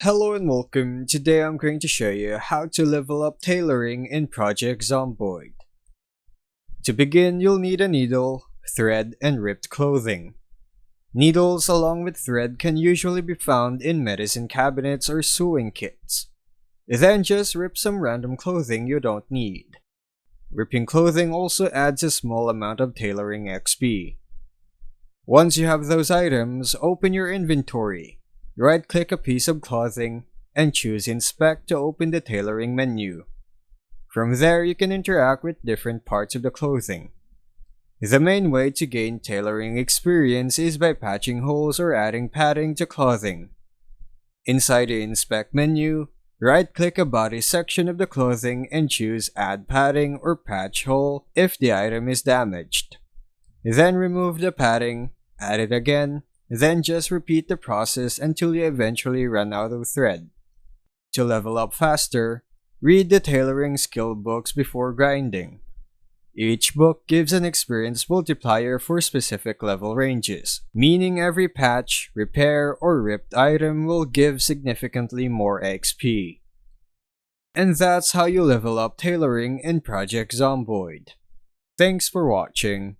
Hello and welcome. Today I'm going to show you how to level up tailoring in Project Zomboid. To begin, you'll need a needle, thread, and ripped clothing. Needles along with thread can usually be found in medicine cabinets or sewing kits. Then just rip some random clothing you don't need. Ripping clothing also adds a small amount of tailoring XP. Once you have those items, open your inventory. Right-click a piece of clothing and choose Inspect to open the tailoring menu. From there, you can interact with different parts of the clothing. The main way to gain tailoring experience is by patching holes or adding padding to clothing. Inside the Inspect menu, right-click a body section of the clothing and choose Add Padding or Patch Hole if the item is damaged. Then remove the padding, add it again, then just repeat the process until you eventually run out of thread. To level up faster, read the tailoring skill books before grinding. Each book gives an experience multiplier for specific level ranges, meaning every patch, repair, or ripped item will give significantly more XP. And that's how you level up tailoring in Project Zomboid. Thanks for watching.